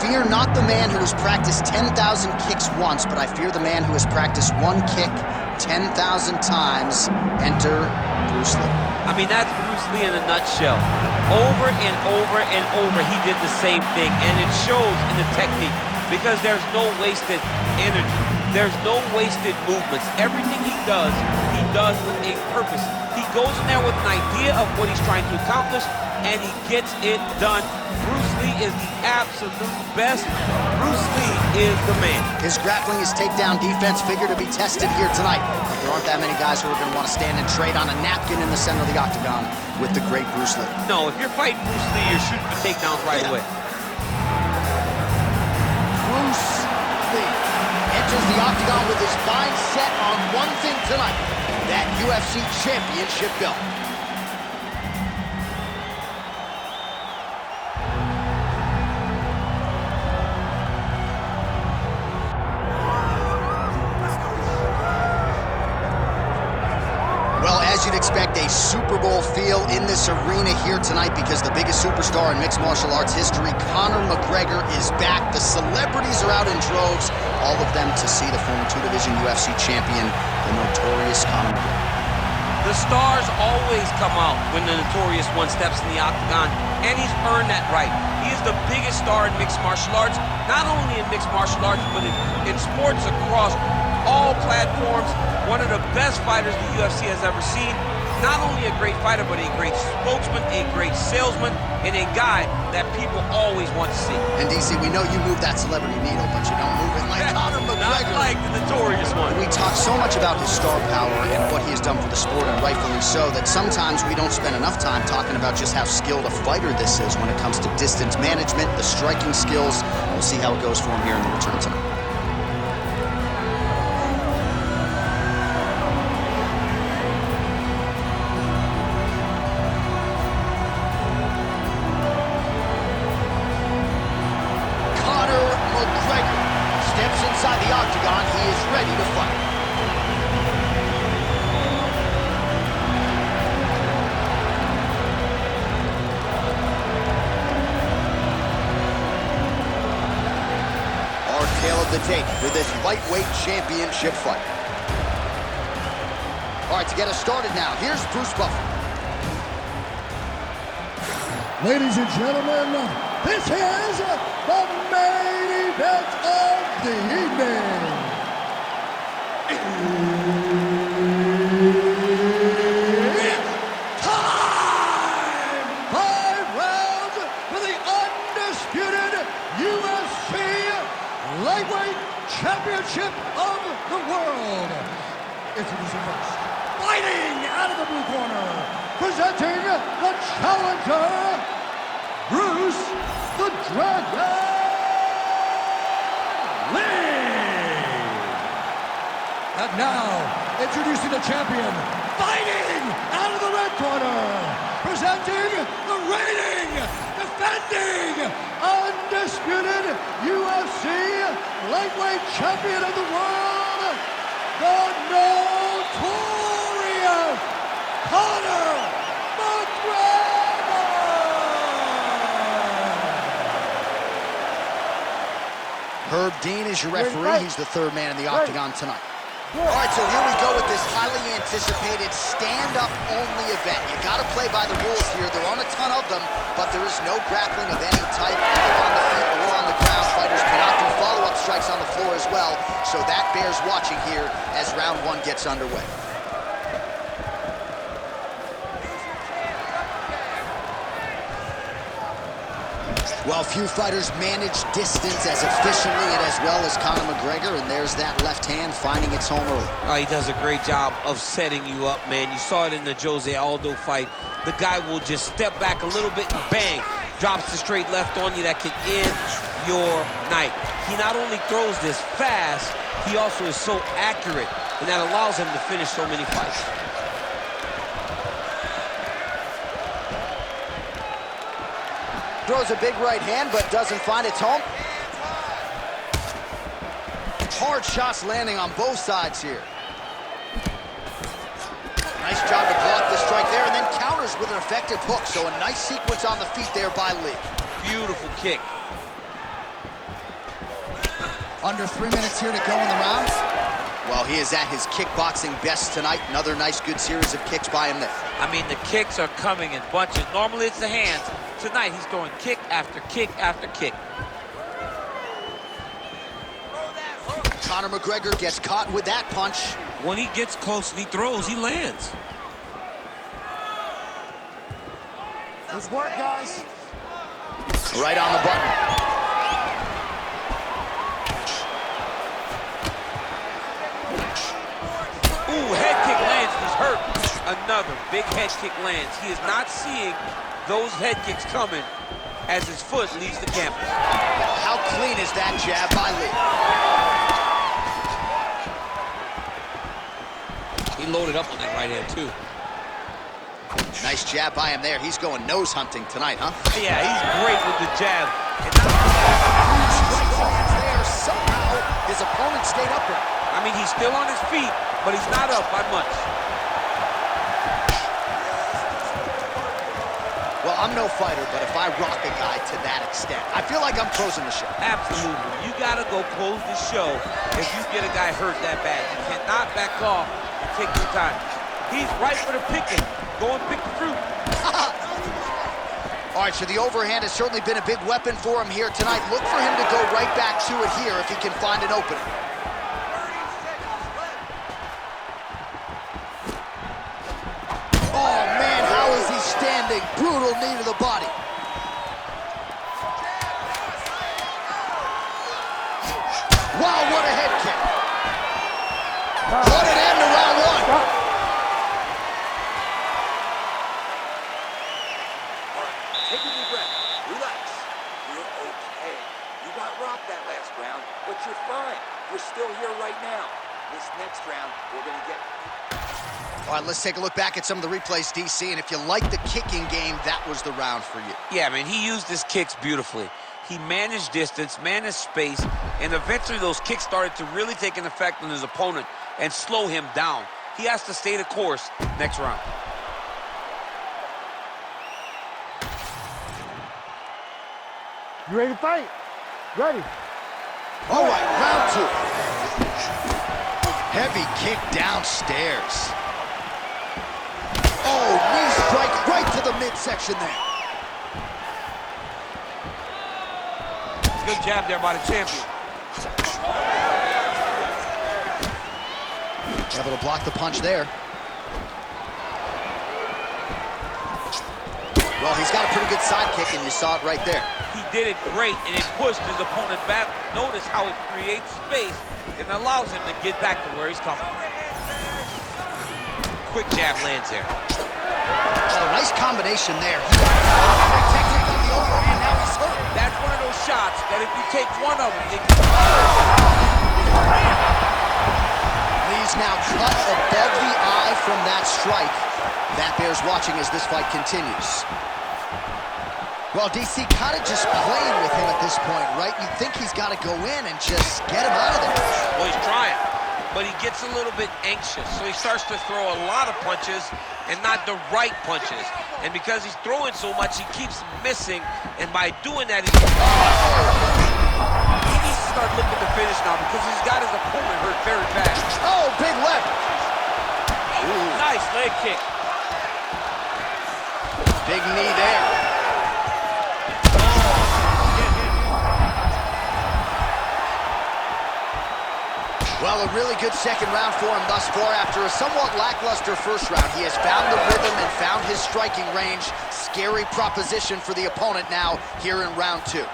fear not the man who has practiced 10,000 kicks once, but I fear the man who has practiced one kick 10,000 times. Enter Bruce Lee. I mean, that's Bruce Lee in a nutshell. Over and over and over, he did the same thing, and it shows in the technique because there's no wasted energy. There's no wasted movements. Everything he does with a purpose. He goes in there with an idea of what he's trying to accomplish, and he gets it done. Bruce Lee is the absolute best. Bruce Lee is the man. His grappling, his takedown defense figure to be tested here tonight. But there aren't that many guys who are going to want to stand and trade on a napkin in the center of the octagon with the great Bruce Lee. No, if you're fighting Bruce Lee, you're shooting for takedowns right away. Bruce Lee enters the octagon with his mind set on one thing tonight, that UFC championship belt. Well, as you'd expect, a Super Bowl feel in this arena here tonight because the biggest superstar in mixed martial arts history, Connor McGregor, is back. The celebrities are out in droves, all of them to see the former two-division UFC champion, the Notorious Connor McGregor. The stars always come out when the Notorious One steps in the octagon, and he's earned that right. He is the biggest star in mixed martial arts, not only in mixed martial arts, but in sports across all platforms. One of the best fighters the UFC has ever seen. Not only a great fighter, but a great spokesman, a great salesman, and a guy that people always want to see. And DC, we know you move that celebrity needle, but you don't move it like Connor McGregor. Not like the Notorious One. We talk so much about his star power and what he has done for the sport, and rightfully so, that sometimes we don't spend enough time talking about just how skilled a fighter this is when it comes to distance management, the striking skills. We'll see how it goes for him here in the return tonight. Inside the octagon, he is ready to fight. Our tale of the tape for this lightweight championship fight. All right, to get us started now, here's Bruce Buffer. Ladies and gentlemen, this is the main event of the evening. It's time! 5 rounds for the undisputed UFC Lightweight Championship of the World. Introducing first, fighting out of the blue corner, presenting the challenger, Bruce the Dragon Lee. And now, introducing the champion, fighting out of the red corner, presenting the reigning, defending, undisputed UFC lightweight champion of the world, the Notorious Connor McGregor. Herb Dean is your referee. He's the third man in the octagon tonight. All right, so here we go with this highly anticipated stand-up only event. You got to play by the rules here. There aren't a ton of them, but there is no grappling of any type, either on the feet or on the ground. Fighters cannot do follow-up strikes on the floor as well, so that bears watching here as round one gets underway. Well, few fighters manage distance as efficiently and as well as Conor McGregor, and there's that left hand finding its home early. Oh, he does a great job of setting you up, man. You saw it in the Jose Aldo fight. The guy will just step back a little bit and bang, drops the straight left on you that can end your night. He not only throws this fast, he also is so accurate, and that allows him to finish so many fights. Throws a big right hand, but doesn't find its home. Hard shots landing on both sides here. Nice job to block the strike there, and then counters with an effective hook. So a nice sequence on the feet there by Lee. Beautiful kick. Under 3 minutes here to go in the round. Well, he is at his kickboxing best tonight. Another nice, good series of kicks by him there. I mean, the kicks are coming in bunches. Normally it's the hands. Tonight he's throwing kick after kick after kick. Conor McGregor gets caught with that punch. When he gets close and he throws, he lands. Nice work, guys. Right on the button. Ooh, head kick lands. He's hurt. Another big head kick lands. He is not seeing those head kicks coming as his foot leaves the canvas. How clean is that jab by Lee? He loaded up on that right hand, too. Nice jab by him there. He's going nose hunting tonight, huh? Yeah, he's great with the jab. There, somehow his opponent stayed upright. I mean, he's still on his feet, but he's not up by much. Well, I'm no fighter, but if I rock a guy to that extent, I feel like I'm closing the show. Absolutely. You got to go close the show if you get a guy hurt that bad. You cannot back off and take your time. He's right for the picking. Go and pick the fruit. All right, so the overhand has certainly been a big weapon for him here tonight. Look for him to go right back to it here if he can find an opening. Oh, man, how is he standing? Brutal knee to the body. Wow, what a head kick. What an end to round one. Take a deep breath. Relax. You're okay. You got rocked that last round, but you're fine. You're still here right now. This next round, we're going to get... All right, let's take a look back at some of the replays, DC, and if you like the kicking game, that was the round for you. Yeah, man, he used his kicks beautifully. He managed distance, managed space, and eventually those kicks started to really take an effect on his opponent and slow him down. He has to stay the course next round. You ready to fight? Ready. All right, round two. Heavy kick downstairs. Oh, knee strike right to the midsection there. Good jab there by the champion. Able to block the punch there. Well, he's got a pretty good side kick, and you saw it right there. He did it great, and it pushed his opponent back. Notice how it creates space and allows him to get back to where he's coming. Quick jab lands there. Oh, nice combination there. Great technique on the overhand, now he's hurt. That's one of those shots that if you take one of them, Lee's now cut above the eye from that strike. That bears watching as this fight continues. Well, DC kind of just playing with him at this point, right? You think he's got to go in and just get him out of there. Well, he's trying, but he gets a little bit anxious, so he starts to throw a lot of punches and not the right punches. And because he's throwing so much, he keeps missing, and by doing that, he needs to start looking to finish now because he's got his opponent hurt very bad. Oh, big left. Nice leg kick. Big knee there. Well, a really good second round for him thus far. After a somewhat lackluster first round, he has found the rhythm and found his striking range. Scary proposition for the opponent now here in round two.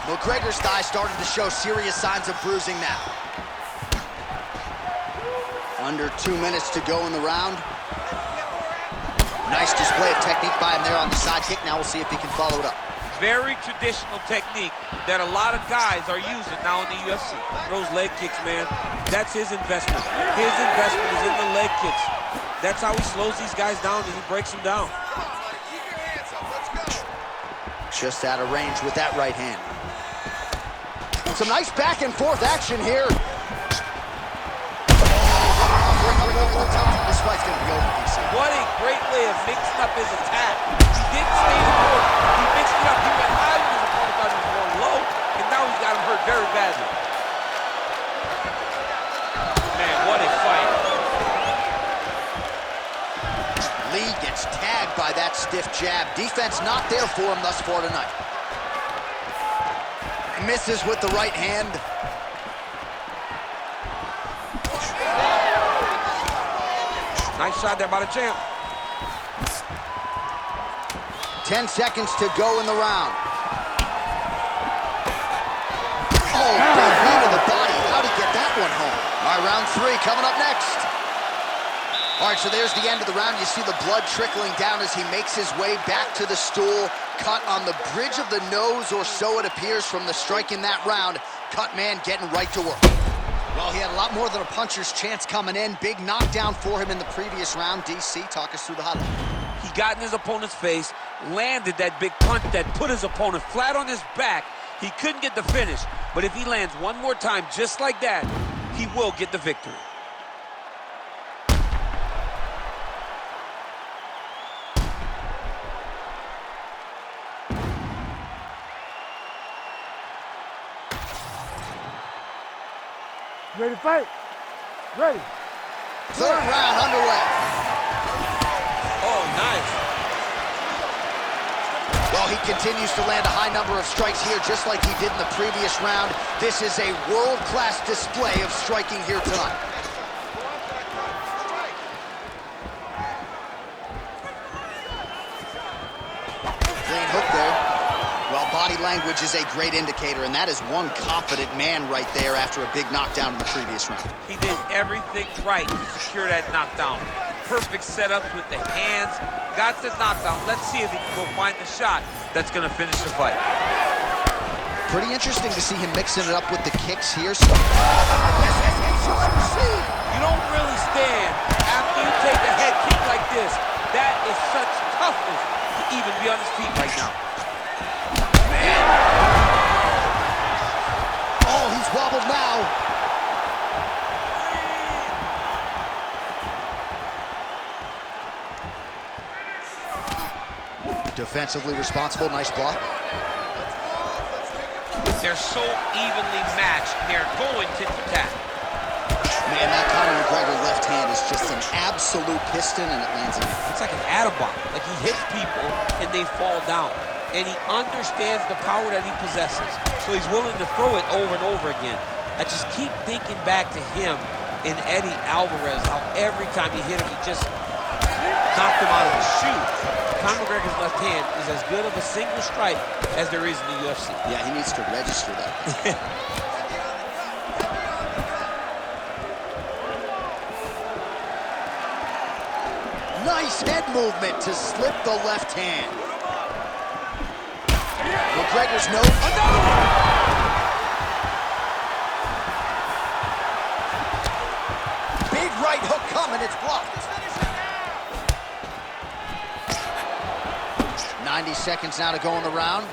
McGregor's thigh starting to show serious signs of bruising now. Under 2 minutes to go in the round. Nice display of technique by him there on the side kick. Now we'll see if he can follow it up. Very traditional technique that a lot of guys are using now in the UFC. Those leg kicks, man, that's his investment. His investment is in the leg kicks. That's how he slows these guys down and he breaks them down. Just out of range with that right hand. Some nice back and forth action here. This fight's gonna be over, DC. What a great way of mixing up his attack. He didn't stay in the court. He mixed it up. He went high when his opponent thought he was going low, and now he's got got him hurt very badly. Man, what a fight. Lee gets tagged by that stiff jab. Defense not there for him thus far tonight. Misses with the right hand. Nice shot there by the champ. 10 seconds to go in the round. Oh, big knee to the body. How'd he get that one home? All right, round 3 coming up next. All right, so there's the end of the round. You see the blood trickling down as he makes his way back to the stool. Cut on the bridge of the nose, or so it appears from the strike in that round. Cut man getting right to work. Well, he had a lot more than a puncher's chance coming in. Big knockdown for him in the previous round. DC, talk us through the highlight. He got in his opponent's face, landed that big punch that put his opponent flat on his back. He couldn't get the finish, but if he lands one more time just like that, he will get the victory. Ready to fight? Ready. Third round underway. Oh, nice. Well, he continues to land a high number of strikes here, just like he did in the previous round. This is a world-class display of striking here tonight. Clean hook there. Well, body language is a great indicator, and that is one confident man right there after a big knockdown in the previous round. He did everything right to secure that knockdown. Perfect setups with the hands. Got the knockdown. Let's see if he can go find the shot that's going to finish the fight. Pretty interesting to see him mixing it up with the kicks here. So You don't really stand after you take a head kick like this. That is such toughness to even be on his feet right now. Man. Oh, he's wobbled now. Defensively responsible, nice block. They're so evenly matched. They're going tit for tat. Man, that Connor McGregor left hand is just an absolute piston, and it lands in. It's like an atom-bomb. Like he hits people and they fall down. And he understands the power that he possesses. So he's willing to throw it over and over again. I just keep thinking back to him and Eddie Alvarez, how every time he hit him, he just knocked him out of his shoe. Conor McGregor's left hand is as good of a single strike as there is in the UFC. Yeah, he needs to register that. Nice head movement to slip the left hand. McGregor's no. Big right hook coming, it's blocked. 90 seconds now to go in the round.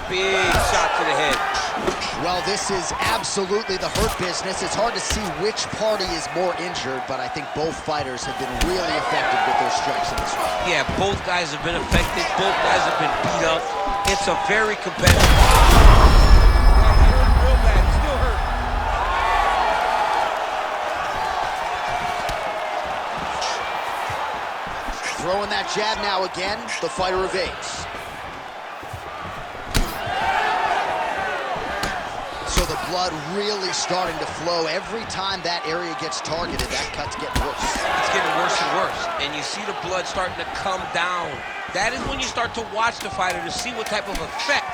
Big shot to the head. Well, this is absolutely the hurt business. It's hard to see which party is more injured, but I think both fighters have been really effective with their strikes in this round. Yeah, both guys have been affected. Both guys have been beat up. It's a very competitive. Real bad. Still hurt. Throwing that jab now again. The fighter evades. So the blood really starting to flow. Every time that area gets targeted, that cut's getting worse. It's getting worse and worse. And you see the blood starting to come down. That is when you start to watch the fighter to see what type of effect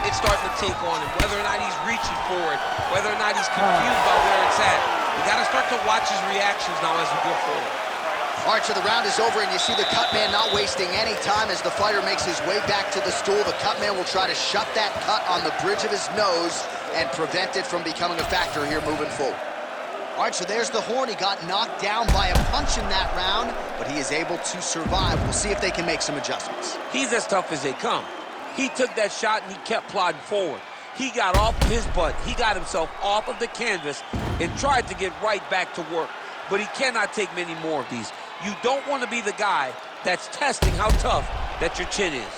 it's starting to take on him. Whether or not he's reaching for it, whether or not he's confused by where it's at. You got to start to watch his reactions now as we go forward. All right, so the round is over, and you see the cut man not wasting any time as the fighter makes his way back to the stool. The cut man will try to shut that cut on the bridge of his nose and prevent it from becoming a factor here moving forward. All right, so there's the horn. He got knocked down by a punch in that round, but he is able to survive. We'll see if they can make some adjustments. He's as tough as they come. He took that shot and he kept plodding forward. He got off his butt. He got himself off of the canvas and tried to get right back to work. But he cannot take many more of these. You don't want to be the guy that's testing how tough that your chin is.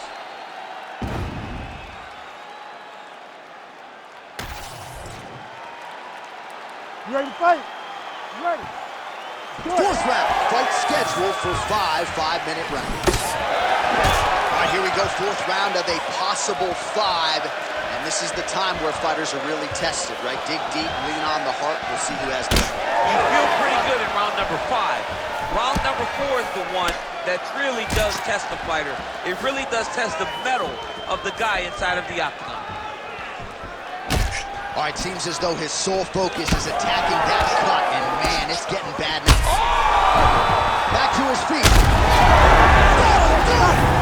You ready to fight? You ready? Fourth round, fight scheduled for 5 5-minute rounds. All right, here we go, fourth round of a possible 5. And this is the time where fighters are really tested, right? Dig deep, lean on the heart. We'll see who has the... You feel pretty good in round number 5. Round number 4 is the one that really does test the fighter. It really does test the mettle of the guy inside of the octagon. All right, seems as though his sole focus is attacking that cut, and man, it's getting bad now. Oh! Back to his feet. Oh my God!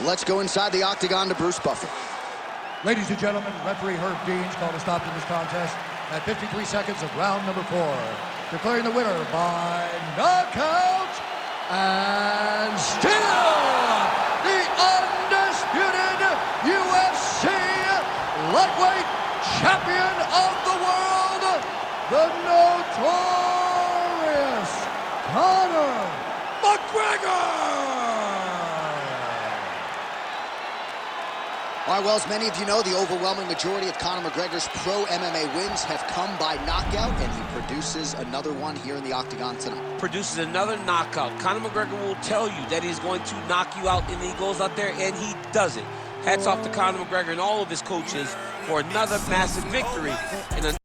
Let's go inside the octagon to Bruce Buffer. Ladies and gentlemen, referee Herb Deans called a stop to this contest at 53 seconds of round number 4, declaring the winner by knockout and still the undisputed UFC lightweight champion of the world, the Notorious Connor Mcgregor! All right, well, as many of you know, the overwhelming majority of Conor McGregor's pro MMA wins have come by knockout, and he produces another one here in the octagon tonight. Produces another knockout. Conor McGregor will tell you that he's going to knock you out, and he goes out there and he does it. Hats off to Conor McGregor and all of his coaches for another massive victory. And